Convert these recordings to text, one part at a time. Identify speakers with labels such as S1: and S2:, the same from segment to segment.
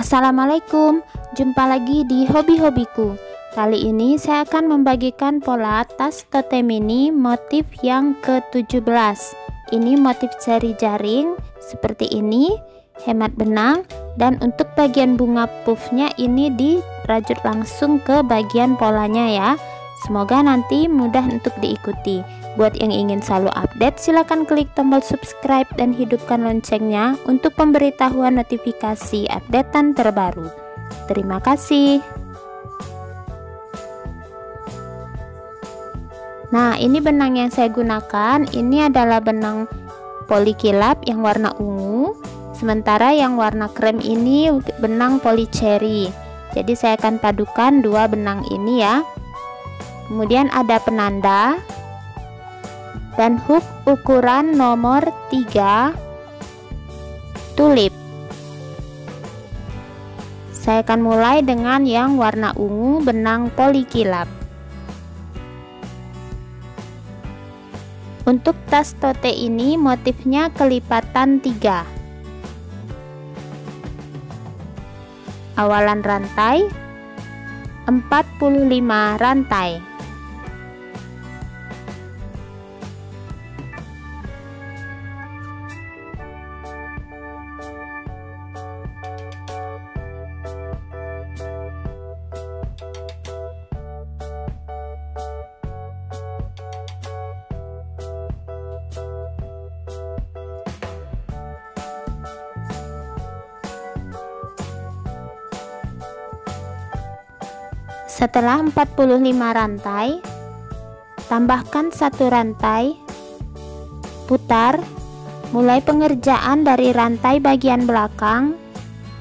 S1: Assalamualaikum, jumpa lagi di hobi-hobiku. Kali ini saya akan membagikan pola tas tote mini motif yang ke-17. Ini motif seri jaring seperti ini, hemat benang, dan untuk bagian bunga puffnya ini dirajut langsung ke bagian polanya ya. Semoga nanti mudah untuk diikuti. Buat yang ingin selalu update, silahkan klik tombol subscribe dan hidupkan loncengnya untuk pemberitahuan notifikasi updatean terbaru. Terima kasih. Nah, ini benang yang saya gunakan. Ini adalah benang polikilap yang warna ungu. Sementara yang warna krem ini benang polycherry. Jadi saya akan padukan dua benang ini ya. Kemudian ada penanda dan hook ukuran nomor 3 tulip. Saya akan mulai dengan yang warna ungu benang polikilap. Untuk tas tote ini motifnya kelipatan 3. Awalan rantai 45 rantai. Setelah 45 rantai, tambahkan 1 rantai, putar, mulai pengerjaan dari rantai bagian belakang,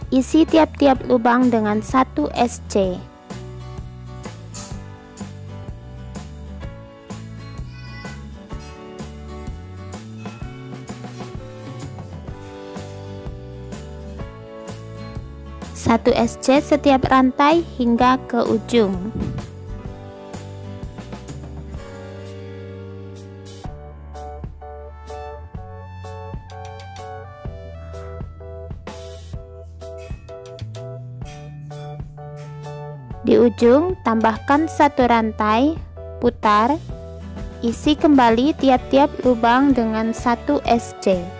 S1: isi tiap-tiap lubang dengan 1 SC. Satu SC setiap rantai hingga ke ujung. Di ujung tambahkan 1 rantai, putar, isi kembali tiap-tiap lubang dengan 1 SC.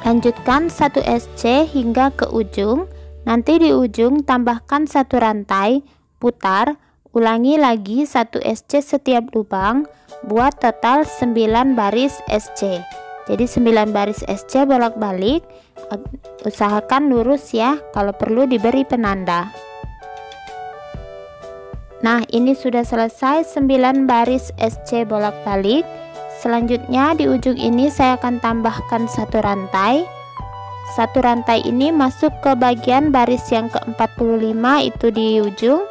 S1: Lanjutkan 1 SC hingga ke ujung. Nanti di ujung tambahkan 1 rantai, putar, ulangi lagi 1 SC setiap lubang, buat total 9 baris SC. Jadi 9 baris SC bolak-balik. Usahakan lurus ya, kalau perlu diberi penanda. Nah, ini sudah selesai 9 baris SC bolak-balik. Selanjutnya di ujung ini saya akan tambahkan 1 rantai. 1 rantai ini masuk ke bagian baris yang ke-45 itu di ujung.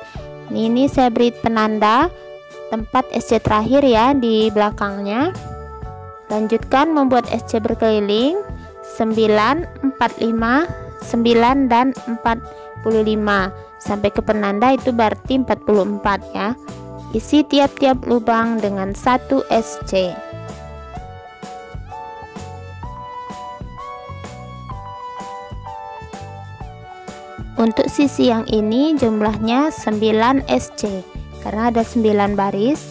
S1: Ini saya beri penanda tempat SC terakhir ya di belakangnya. Lanjutkan membuat SC berkeliling 9, 45, 9 dan 45 sampai ke penanda itu berarti 44 ya. Isi tiap-tiap lubang dengan 1 SC. Untuk sisi yang ini jumlahnya 9 SC karena ada 9 baris.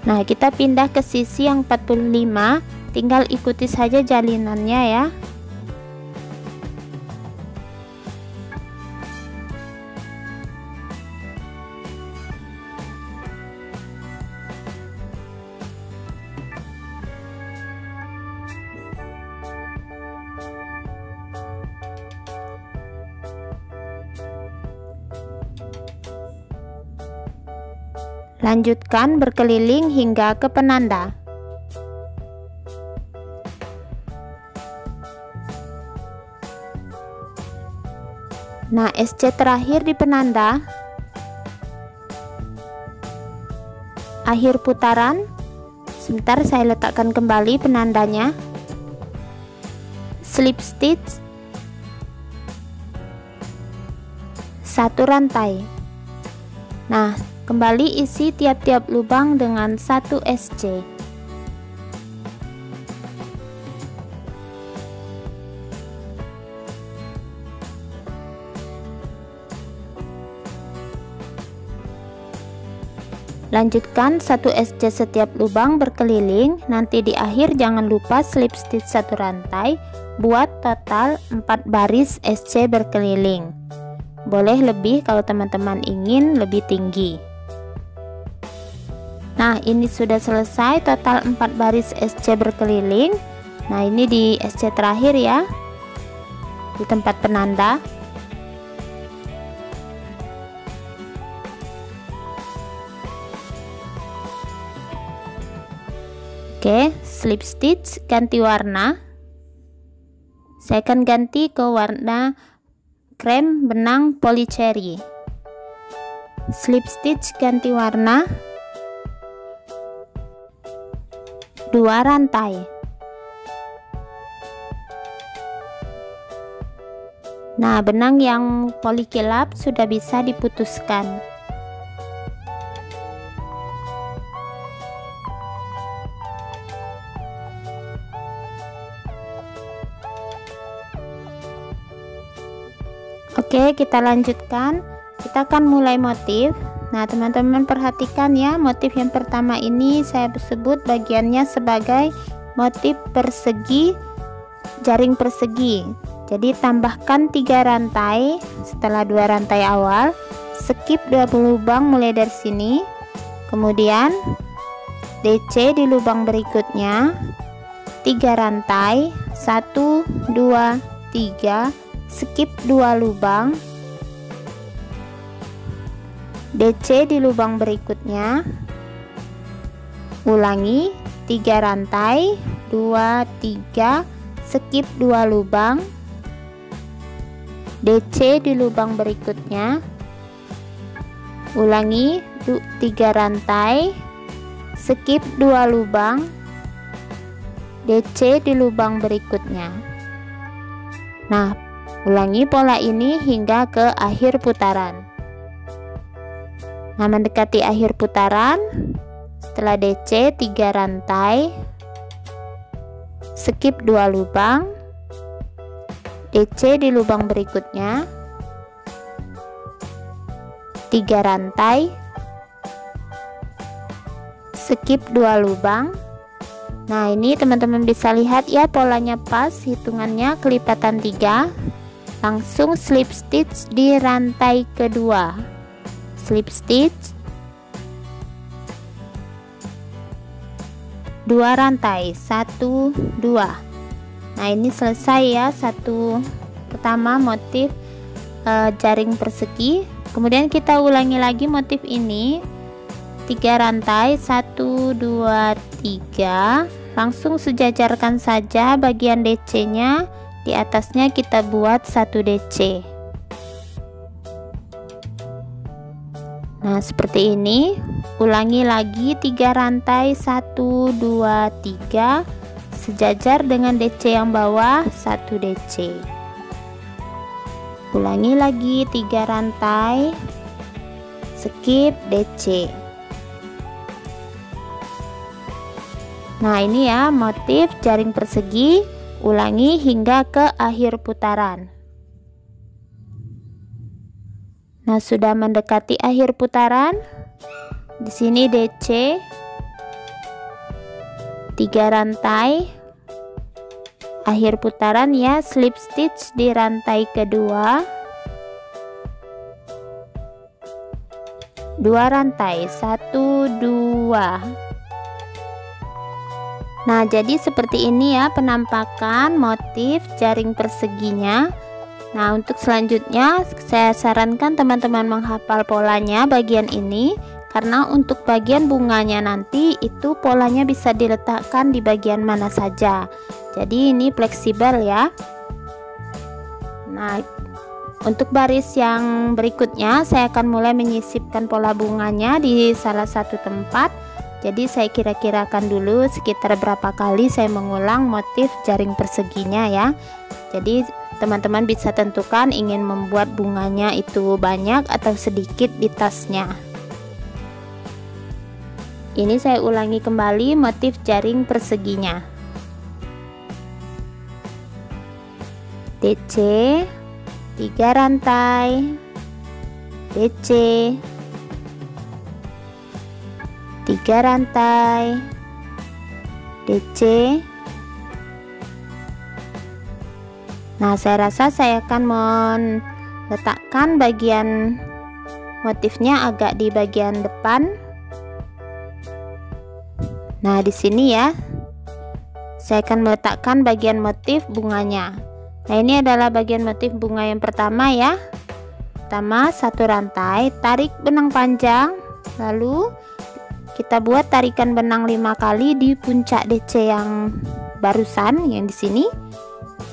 S1: Nah, kita pindah ke sisi yang 45, tinggal ikuti saja jalinannya ya. Lanjutkan berkeliling hingga ke penanda. Nah, SC terakhir di penanda. Akhir putaran. Sebentar saya letakkan kembali penandanya. slip stitch, 1 rantai. Nah, kembali isi tiap-tiap lubang dengan 1 SC. Lanjutkan 1 SC setiap lubang berkeliling. Nanti di akhir jangan lupa slip stitch 1 rantai. Buat total 4 baris SC berkeliling. Boleh lebih kalau teman-teman ingin lebih tinggi. Nah, ini sudah selesai total 4 baris SC berkeliling. Nah, ini di SC terakhir ya, di tempat penanda. Oke, slip stitch ganti warna. Saya akan ganti ke warna krem benang polycherry. Slip stitch ganti warna, 2 rantai. Nah, benang yang polikilap sudah bisa diputuskan. Oke, kita lanjutkan. Kita akan mulai motif. Nah, teman-teman perhatikan ya, motif yang pertama ini saya sebut bagiannya sebagai motif persegi, jaring persegi. Jadi tambahkan 3 rantai setelah 2 rantai awal, skip 20 lubang mulai dari sini. Kemudian DC di lubang berikutnya 3 rantai, 1 2 3, skip 2 lubang, DC di lubang berikutnya, ulangi 3 rantai, 2 3, skip 2 lubang, DC di lubang berikutnya, ulangi 3 rantai, skip 2 lubang, DC di lubang berikutnya. Nah, ulangi pola ini hingga ke akhir putaran. Nah, mendekati akhir putaran, setelah DC 3 rantai, skip 2 lubang, DC di lubang berikutnya, 3 rantai, skip 2 lubang. Nah, ini teman-teman bisa lihat ya, polanya pas, hitungannya kelipatan 3. Langsung slip stitch di rantai kedua, slip stitch 2 rantai, 1 2. Nah, ini selesai ya, satu pertama motif jaring persegi. Kemudian kita ulangi lagi motif ini, 3 rantai, 1 2 3. Langsung sejajarkan saja bagian DC nya. Di atasnya kita buat 1 DC. Nah, seperti ini. Ulangi lagi 3 rantai, 1 2 3, sejajar dengan DC yang bawah, 1 DC. Ulangi lagi 3 rantai, skip DC. Nah, ini ya motif jaring persegi. Ulangi hingga ke akhir putaran. Nah, sudah mendekati akhir putaran. Di sini DC 3 rantai. Akhir putaran ya, slip stitch di rantai kedua. 2 rantai, 1 2. Nah, jadi seperti ini ya penampakan motif jaring perseginya. Nah, untuk selanjutnya saya sarankan teman-teman menghafal polanya bagian ini, karena untuk bagian bunganya nanti itu polanya bisa diletakkan di bagian mana saja. Jadi ini fleksibel ya. Nah, untuk baris yang berikutnya saya akan mulai menyisipkan pola bunganya di salah satu tempat. Jadi saya kira-kirakan dulu sekitar berapa kali saya mengulang motif jaring perseginya ya. Jadi teman-teman bisa tentukan ingin membuat bunganya itu banyak atau sedikit di tasnya. Ini saya ulangi kembali motif jaring perseginya. DC 3 rantai, DC 3 rantai, DC. Nah, saya rasa saya akan meletakkan bagian motifnya agak di bagian depan. Nah, di sini ya, saya akan meletakkan bagian motif bunganya. Nah, ini adalah bagian motif bunga yang pertama ya. Pertama, 1 rantai, tarik benang panjang, lalu kita buat tarikan benang 5 kali di puncak DC yang barusan yang di sini.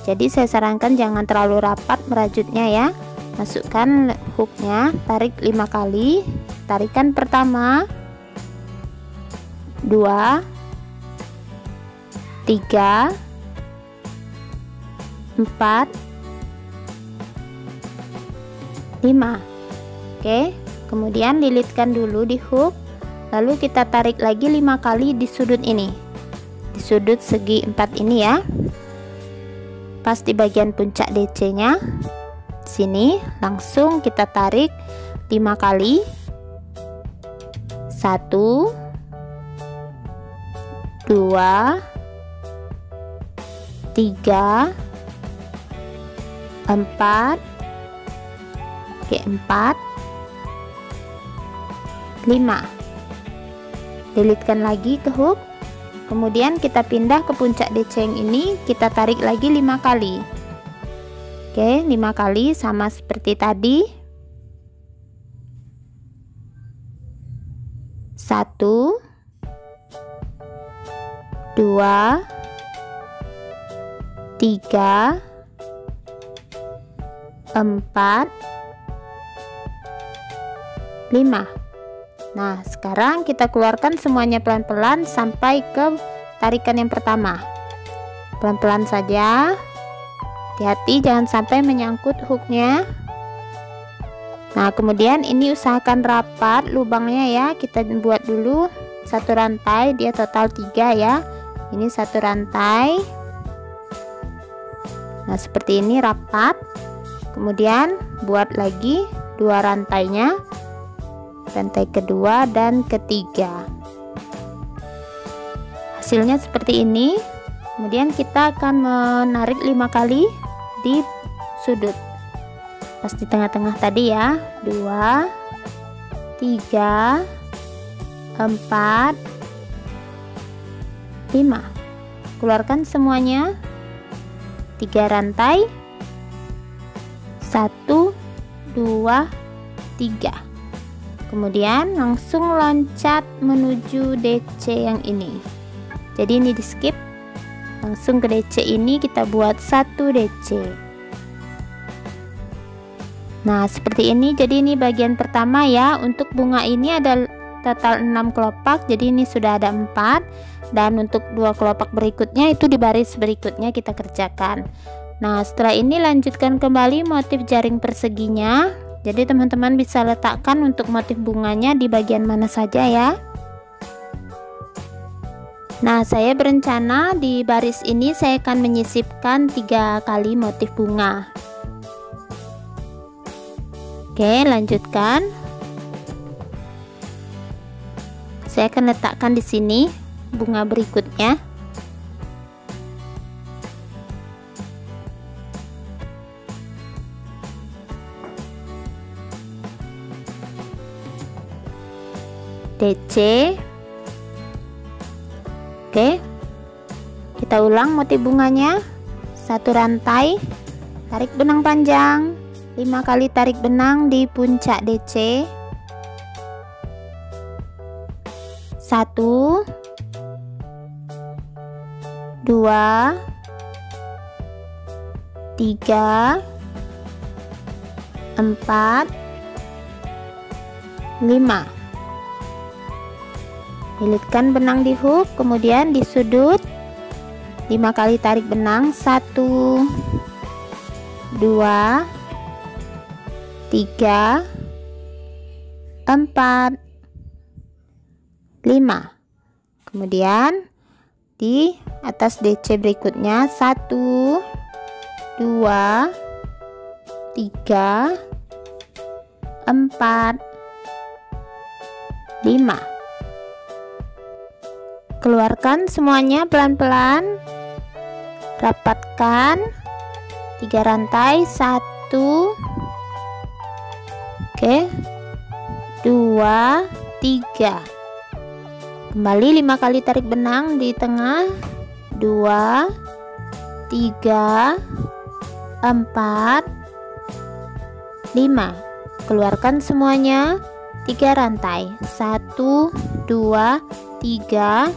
S1: Jadi saya sarankan jangan terlalu rapat merajutnya ya. Masukkan hooknya, tarik 5 kali. Tarikan pertama, 2, 3, 4, 5. Oke, kemudian lilitkan dulu di hook. Lalu kita tarik lagi 5 kali di sudut ini, di sudut segi 4 ini ya, pas di bagian puncak DC nya sini. Langsung kita tarik 5 kali, 1, 2, 3, 4, oke 4, 5. Lilitkan lagi ke hook, kemudian kita pindah ke puncak DC yang ini, kita tarik lagi 5 kali. Oke, 5 kali sama seperti tadi. 1, 2, 3, 4, 5. Nah, sekarang kita keluarkan semuanya pelan-pelan sampai ke tarikan yang pertama. Pelan-pelan saja, hati-hati jangan sampai menyangkut hooknya. Nah, kemudian ini usahakan rapat lubangnya ya. Kita buat dulu 1 rantai, dia total 3 ya. Ini 1 rantai. Nah, seperti ini rapat. Kemudian buat lagi 2 rantainya, rantai kedua dan ketiga. Hasilnya seperti ini. Kemudian kita akan menarik 5 kali di sudut pas di tengah-tengah tadi ya. 2, 3, 4, 5. Keluarkan semuanya, 3 rantai, 1, 2, 3. Kemudian langsung loncat menuju DC yang ini. Jadi ini di skip, langsung ke DC ini kita buat 1 DC. Nah, seperti ini. Jadi ini bagian pertama ya. Untuk bunga ini ada total 6 kelopak, jadi ini sudah ada 4. Dan untuk 2 kelopak berikutnya itu di baris berikutnya kita kerjakan. Nah, setelah ini lanjutkan kembali motif jaring perseginya. Jadi teman-teman bisa letakkan untuk motif bunganya di bagian mana saja ya. Nah, saya berencana di baris ini saya akan menyisipkan 3 kali motif bunga. Oke, lanjutkan. Saya akan letakkan di sini bunga berikutnya. DC. Oke, kita ulang motif bunganya. 1 rantai, tarik benang panjang, 5 kali tarik benang di puncak DC. 1, 2, 3, 4, 5. Lilitkan benang di hook, kemudian di sudut 5 kali tarik benang. 1 2 3 4 5. Kemudian di atas DC berikutnya 1 2 3 4 5. Keluarkan semuanya pelan-pelan, rapatkan 3 rantai. 1 oke, 2 3. Kembali 5 kali tarik benang di tengah. 2 3 4 5. Keluarkan semuanya 3 rantai. 1 2 3.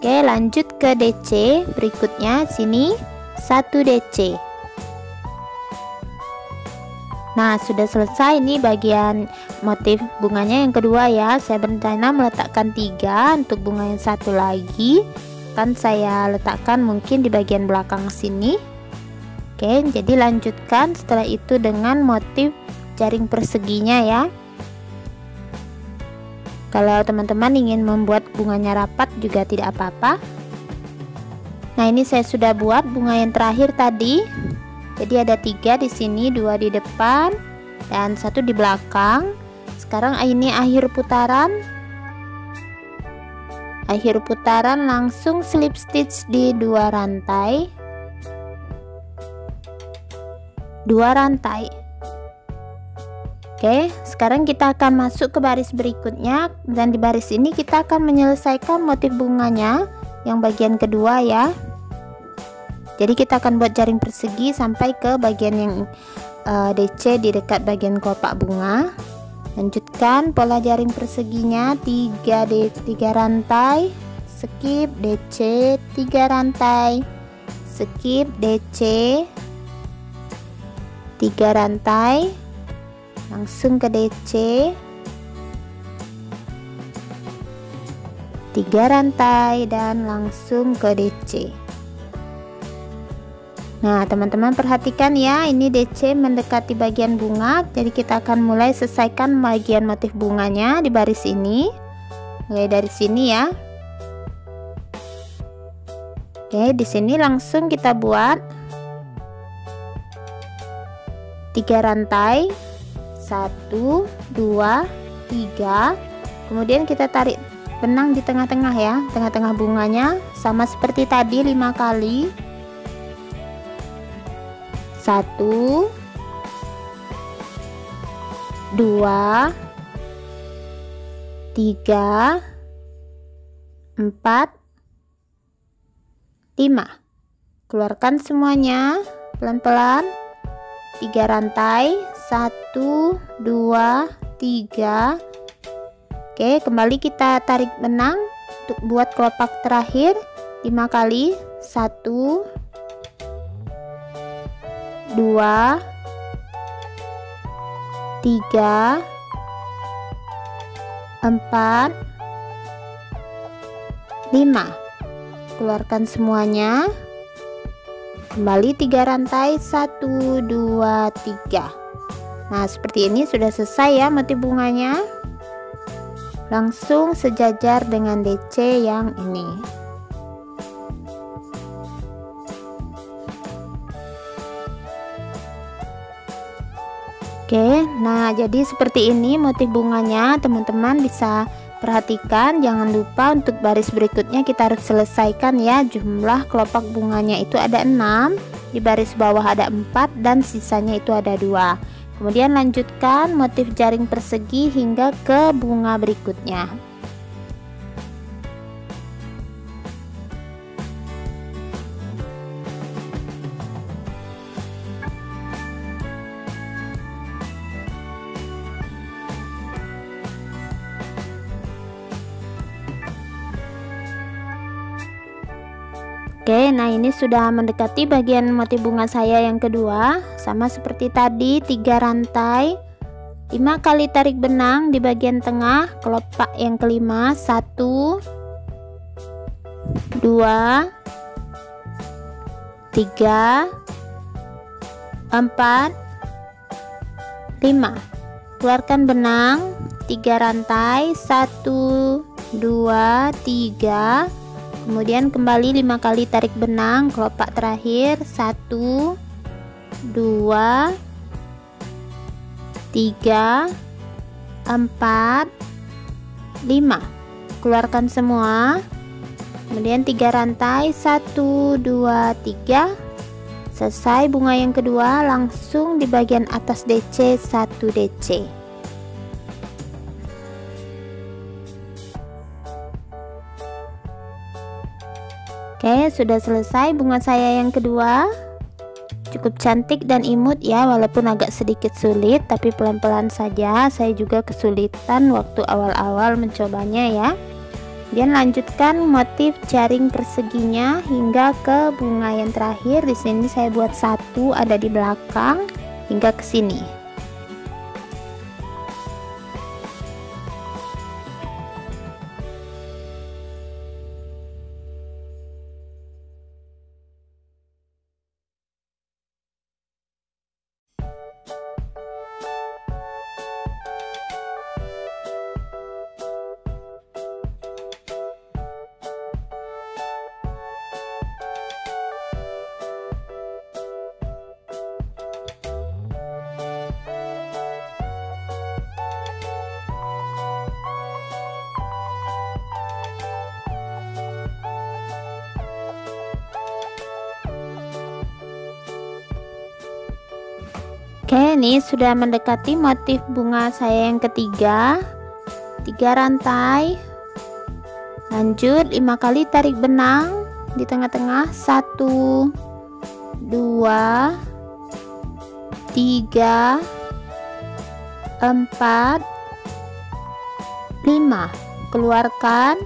S1: Oke, lanjut ke DC berikutnya. Sini 1 DC. Nah, sudah selesai ini bagian motif bunganya yang kedua ya. Saya berencana meletakkan 3 untuk bunga yang satu lagi. Kan saya letakkan mungkin di bagian belakang sini. Oke, jadi lanjutkan setelah itu dengan motif jaring perseginya ya. Kalau teman-teman ingin membuat bunganya rapat juga tidak apa-apa. Nah, ini saya sudah buat bunga yang terakhir tadi. Jadi ada 3 di sini, 2 di depan dan 1 di belakang. Sekarang ini akhir putaran. Akhir putaran langsung slip stitch di 2 rantai. 2 rantai. Oke, sekarang kita akan masuk ke baris berikutnya dan di baris ini kita akan menyelesaikan motif bunganya yang bagian kedua ya. Jadi kita akan buat jaring persegi sampai ke bagian yang DC di dekat bagian kelopak bunga. Lanjutkan pola jaring perseginya 3 rantai, skip DC 3 rantai, skip DC 3 rantai, langsung ke DC 3 rantai dan langsung ke DC. Nah, teman-teman perhatikan ya, ini DC mendekati bagian bunga. Jadi kita akan mulai selesaikan bagian motif bunganya di baris ini. Mulai dari sini ya. Oke, di sini langsung kita buat 3 rantai. 1 2 3. Kemudian kita tarik benang di tengah-tengah ya, tengah-tengah bunganya sama seperti tadi 5 kali. 1 2 3 4 5. Keluarkan semuanya pelan-pelan 3 rantai. 1 2 3. Oke, kembali kita tarik benang untuk buat kelopak terakhir 5 kali. 1 2 3 4 5. Keluarkan semuanya. Kembali 3 rantai. 1 2 3. Nah, seperti ini sudah selesai ya motif bunganya. Langsung sejajar dengan DC yang ini. Oke, nah jadi seperti ini motif bunganya. Teman-teman bisa perhatikan, jangan lupa untuk baris berikutnya kita harus selesaikan ya. Jumlah kelopak bunganya itu ada 6, di baris bawah ada 4 dan sisanya itu ada 2. Kemudian lanjutkan motif jaring persegi hingga ke bunga berikutnya. Oke, nah ini sudah mendekati bagian motif bunga saya yang kedua. Sama seperti tadi, 3 rantai. 3 5 kali tarik benang di bagian tengah kelopak yang kelima. 1 2 3 4 5. Keluarkan benang 3 rantai, 1 2 3, kemudian kembali 5 kali tarik benang kelopak terakhir. 1 2 3 4 5. Keluarkan semua, kemudian 3 rantai, 1 2 3. Selesai bunga yang kedua, langsung di bagian atas DC 1 DC. Oke, sudah selesai bunga saya yang kedua. Cukup cantik dan imut ya, walaupun agak sedikit sulit, tapi pelan-pelan saja. Saya juga kesulitan waktu awal-awal mencobanya ya. Kemudian lanjutkan motif jaring perseginya hingga ke bunga yang terakhir. Di sini saya buat 1 ada di belakang hingga ke sini. Oke, ini sudah mendekati motif bunga saya yang ketiga. 3 rantai, lanjut 5 kali tarik benang di tengah-tengah. 1 2 3 4 5. Keluarkan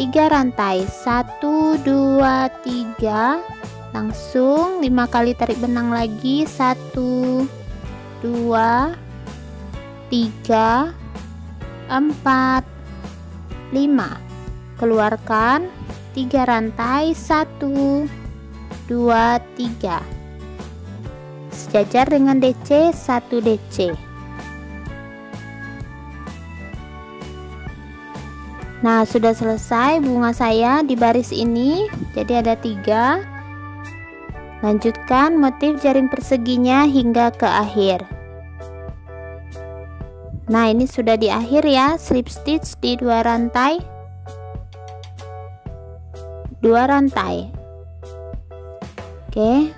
S1: 3 rantai, 1 2 3, langsung 5 kali tarik benang lagi. 1 2 3 4 5. Keluarkan 3 rantai, 1 2 3, sejajar dengan DC 1 DC. Nah, sudah selesai bunga saya di baris ini, jadi ada 3. Lanjutkan motif jaring perseginya hingga ke akhir. Nah, ini sudah di akhir ya. Slip stitch di 2 rantai, 2 rantai. Oke.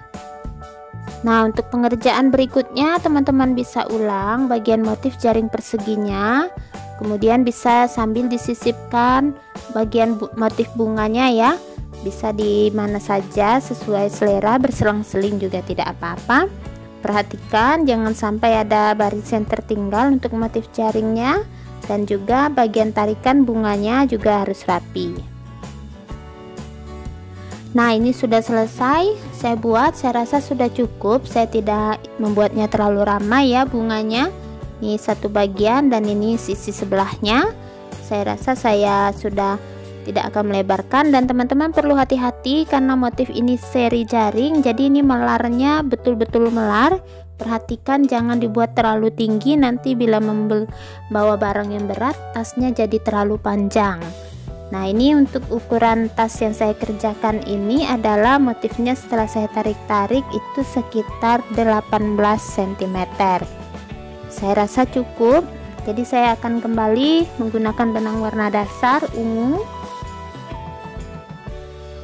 S1: Nah, untuk pengerjaan berikutnya teman-teman bisa ulang bagian motif jaring perseginya, kemudian bisa sambil disisipkan bagian motif bunganya ya. Bisa di mana saja sesuai selera, berselang-seling juga tidak apa-apa. Perhatikan jangan sampai ada baris yang tertinggal untuk motif jaringnya, dan juga bagian tarikan bunganya juga harus rapi. Nah, ini sudah selesai saya buat, saya rasa sudah cukup. Saya tidak membuatnya terlalu ramai ya bunganya. Ini satu bagian dan ini sisi sebelahnya. Saya rasa saya sudah tidak akan melebarkan, dan teman-teman perlu hati-hati karena motif ini seri jaring, jadi ini melarnya betul-betul melar. Perhatikan jangan dibuat terlalu tinggi, nanti bila membawa barang yang berat tasnya jadi terlalu panjang. Nah, ini untuk ukuran tas yang saya kerjakan ini adalah motifnya setelah saya tarik-tarik itu sekitar 18 cm. Saya rasa cukup, jadi saya akan kembali menggunakan benang warna dasar ungu.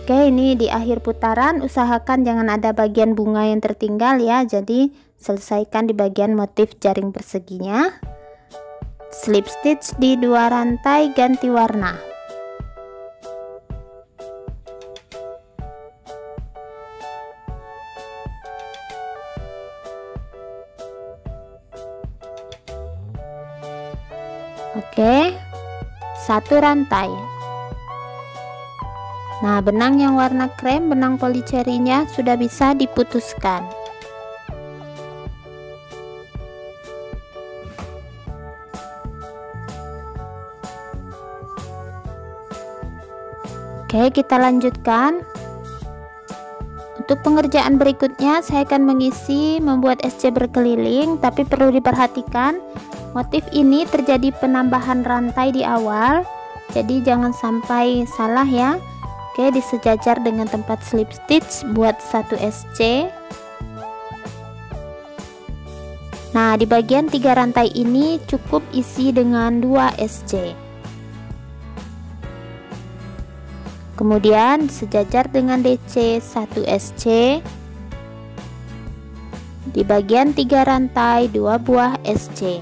S1: Oke, ini di akhir putaran usahakan jangan ada bagian bunga yang tertinggal ya, jadi selesaikan di bagian motif jaring perseginya. Slip stitch di 2 rantai, ganti warna. Oke, 1 rantai. Nah, benang yang warna krem, benang polycerinya sudah bisa diputuskan. Oke, kita lanjutkan. Untuk pengerjaan berikutnya saya akan membuat SC berkeliling, tapi perlu diperhatikan motif ini terjadi penambahan rantai di awal, jadi jangan sampai salah ya. Oke, disejajar dengan tempat slip stitch buat 1 SC. Nah, di bagian 3 rantai ini cukup isi dengan 2 SC. Kemudian sejajar dengan DC 1 SC. Di bagian 3 rantai 2 buah SC.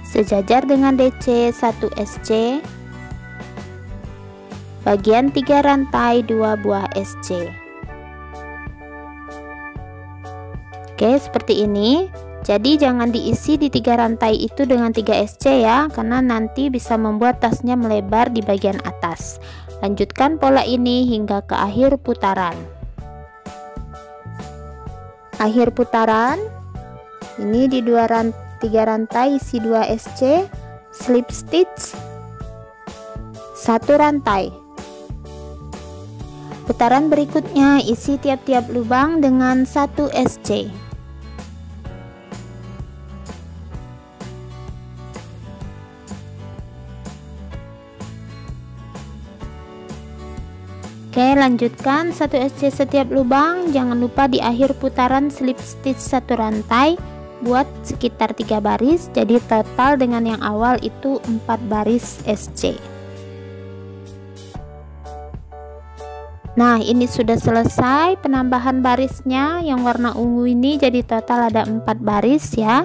S1: Sejajar dengan DC 1 SC. Bagian 3 rantai 2 buah SC. Oke, seperti ini. Jadi jangan diisi di 3 rantai itu dengan 3 SC ya, karena nanti bisa membuat tasnya melebar di bagian atas. Lanjutkan pola ini hingga ke akhir putaran. Akhir putaran ini di 3 rantai isi 2 SC, slip stitch 1 rantai. Putaran berikutnya isi tiap-tiap lubang dengan 1 SC. Oke, lanjutkan 1 SC setiap lubang. Jangan lupa di akhir putaran slip stitch 1 rantai, buat sekitar 3 baris, jadi total dengan yang awal itu 4 baris SC. Nah, ini sudah selesai penambahan barisnya. Yang warna ungu ini jadi total ada 4 baris ya.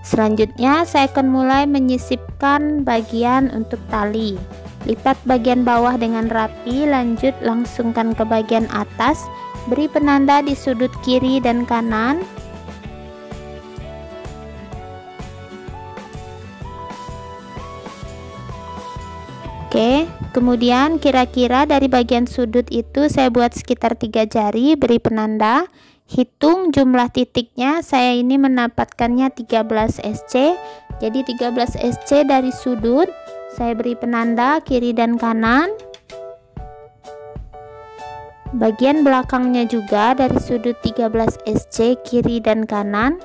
S1: Selanjutnya saya akan mulai menyisipkan bagian untuk tali. Lipat bagian bawah dengan rapi, lanjut langsungkan ke bagian atas, beri penanda di sudut kiri dan kanan. Oke, kemudian kira-kira dari bagian sudut itu saya buat sekitar 3 jari, beri penanda, hitung jumlah titiknya. Saya ini mendapatkannya 13 SC, jadi 13 SC dari sudut. Saya beri penanda kiri dan kanan. Bagian belakangnya juga dari sudut 13 SC kiri dan kanan.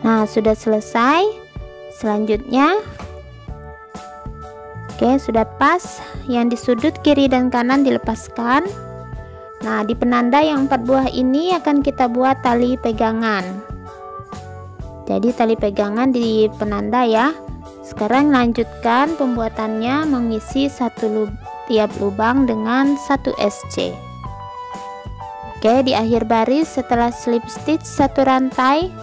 S1: Nah, sudah selesai. Selanjutnya, oke, sudah pas. Yang di sudut kiri dan kanan dilepaskan. Nah, di penanda yang 4 buah ini akan kita buat tali pegangan. Jadi tali pegangan di penanda ya. Sekarang lanjutkan pembuatannya, mengisi tiap lubang dengan 1 SC. Oke, di akhir baris setelah slip stitch 1 rantai,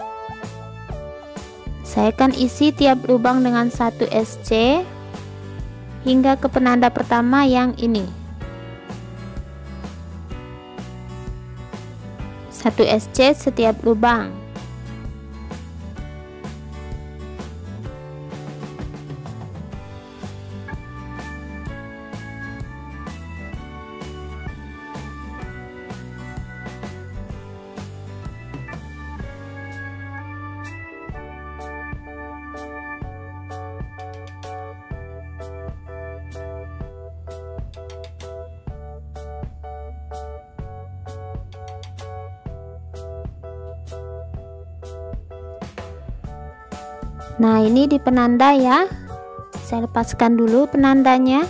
S1: saya akan isi tiap lubang dengan 1 SC hingga ke penanda pertama yang ini. 1 SC setiap lubang. Nah, ini di penanda ya. Saya lepaskan dulu penandanya.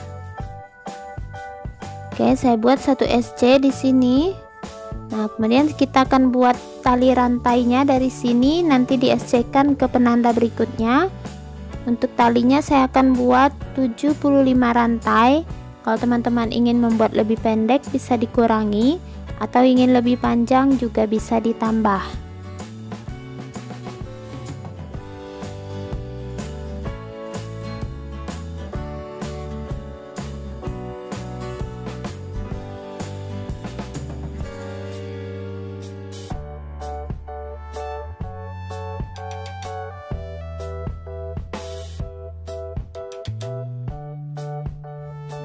S1: Oke, saya buat 1 SC di sini. Nah, kemudian kita akan buat tali rantainya dari sini, nanti di SC-kan ke penanda berikutnya. Untuk talinya saya akan buat 75 rantai. Kalau teman-teman ingin membuat lebih pendek bisa dikurangi, atau ingin lebih panjang juga bisa ditambah.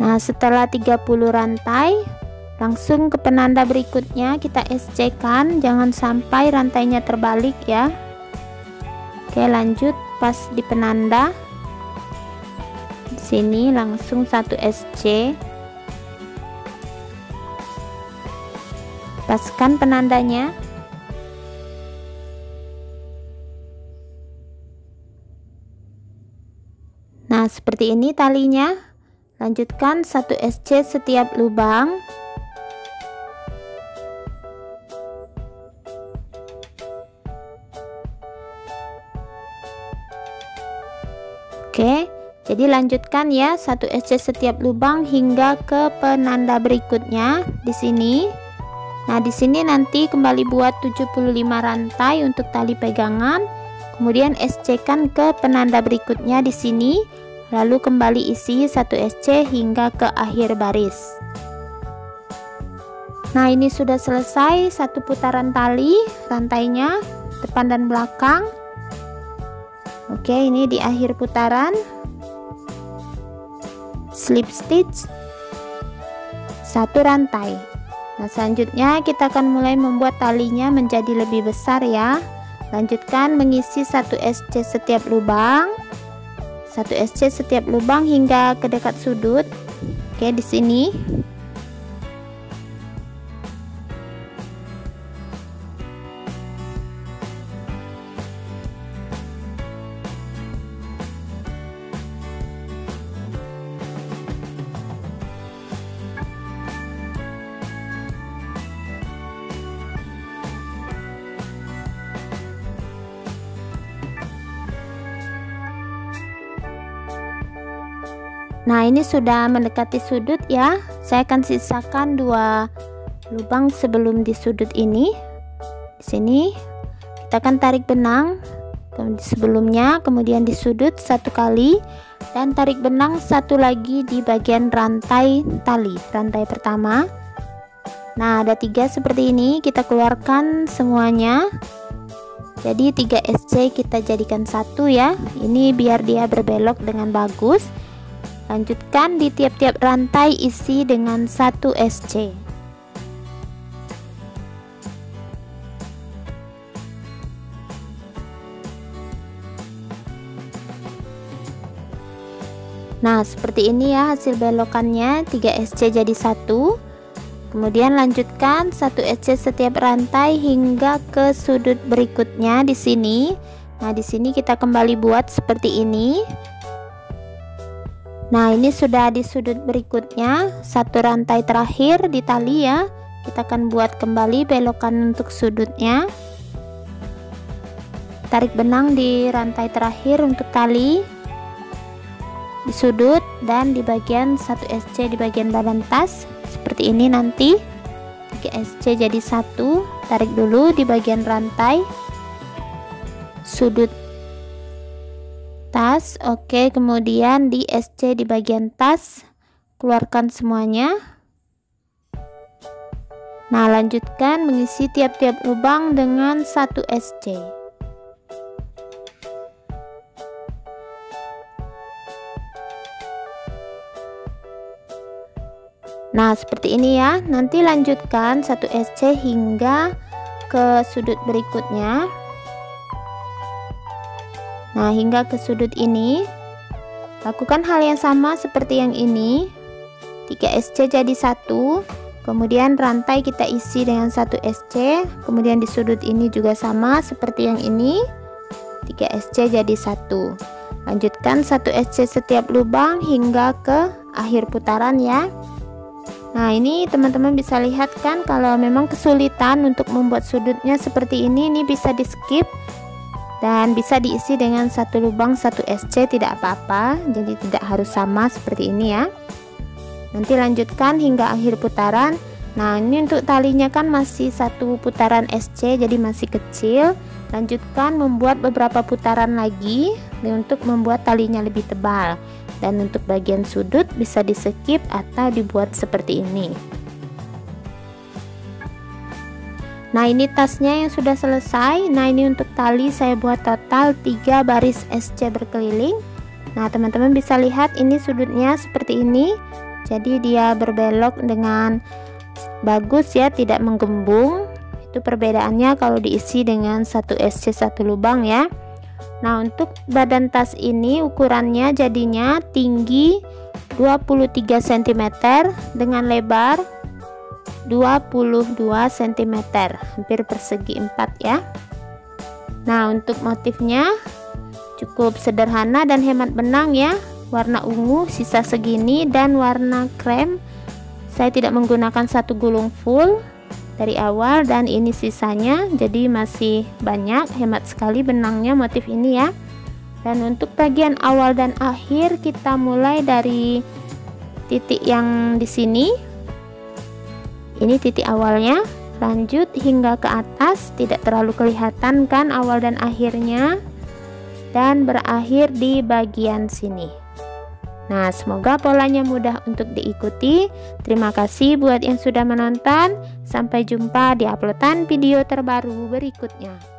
S1: Nah, setelah 30 rantai, langsung ke penanda berikutnya kita SC kan, jangan sampai rantainya terbalik ya. Oke, lanjut pas di penanda. Di sini langsung 1 SC. Paskan penandanya. Nah, seperti ini talinya. Lanjutkan 1 SC setiap lubang. Oke, jadi lanjutkan ya 1 SC setiap lubang hingga ke penanda berikutnya di sini. Nah, di sini nanti kembali buat 75 rantai untuk tali pegangan. Kemudian SC-kan ke penanda berikutnya di sini. Lalu kembali isi 1 SC hingga ke akhir baris. Nah, ini sudah selesai 1 putaran tali rantainya depan dan belakang. Oke, ini di akhir putaran slip stitch 1 rantai. Nah, selanjutnya kita akan mulai membuat talinya menjadi lebih besar ya. Lanjutkan mengisi 1 SC setiap lubang. 1 SC setiap lubang hingga ke dekat sudut. Oke, di sini. Nah, ini sudah mendekati sudut ya. Saya akan sisakan 2 lubang sebelum di sudut ini. Di sini kita akan tarik benang sebelumnya, kemudian di sudut 1 kali dan tarik benang 1 lagi di bagian rantai tali, rantai pertama. Nah, ada 3 seperti ini, kita keluarkan semuanya. Jadi 3 SC kita jadikan 1 ya. Ini biar dia berbelok dengan bagus. Lanjutkan di tiap-tiap rantai isi dengan 1 SC. Nah, seperti ini ya hasil belokannya, 3 SC jadi 1. Kemudian lanjutkan 1 SC setiap rantai hingga ke sudut berikutnya di sini. Nah, di sini kita kembali buat seperti ini. Nah, ini sudah di sudut berikutnya, 1 rantai terakhir di tali ya. Kita akan buat kembali belokan untuk sudutnya. Tarik benang di rantai terakhir untuk tali di sudut dan di bagian 1 SC di bagian badan tas. Seperti ini nanti 3 SC jadi 1. Tarik dulu di bagian rantai sudut tas. Oke, kemudian di SC di bagian tas keluarkan semuanya. Nah, lanjutkan mengisi tiap-tiap lubang dengan 1 SC. Nah, seperti ini ya. Nanti lanjutkan 1 SC hingga ke sudut berikutnya. Nah, hingga ke sudut ini. Lakukan hal yang sama seperti yang ini. 3 SC jadi 1. Kemudian rantai kita isi dengan 1 SC. Kemudian di sudut ini juga sama seperti yang ini. 3 SC jadi 1. Lanjutkan 1 SC setiap lubang hingga ke akhir putaran ya. Nah, ini teman-teman bisa lihat kan, kalau memang kesulitan untuk membuat sudutnya seperti ini bisa di skip dan bisa diisi dengan 1 lubang 1 SC, tidak apa-apa. Jadi tidak harus sama seperti ini ya. Nanti lanjutkan hingga akhir putaran. Nah, ini untuk talinya kan masih 1 putaran SC, jadi masih kecil. Lanjutkan membuat beberapa putaran lagi untuk membuat talinya lebih tebal. Dan untuk bagian sudut bisa di skip atau dibuat seperti ini. Nah, ini tasnya yang sudah selesai. Nah, ini untuk tali saya buat total 3 baris SC berkeliling. Nah, teman-teman bisa lihat ini sudutnya seperti ini. jadi dia berbelok dengan bagus ya, tidak menggembung. Itu perbedaannya kalau diisi dengan satu SC satu lubang ya. Nah, untuk badan tas ini ukurannya jadinya tinggi 23 cm dengan lebar 22 cm, hampir persegi 4 ya. Nah, untuk motifnya cukup sederhana dan hemat benang ya. Warna ungu sisa segini dan warna krem saya tidak menggunakan satu gulung full dari awal, dan ini sisanya, jadi masih banyak, hemat sekali benangnya motif ini ya. Dan untuk bagian awal dan akhir kita mulai dari titik yang di sini, ini titik awalnya, lanjut hingga ke atas, tidak terlalu kelihatan kan awal dan akhirnya, dan berakhir di bagian sini. Nah, semoga polanya mudah untuk diikuti. Terima kasih buat yang sudah menonton. Sampai jumpa di uploadan video terbaru berikutnya.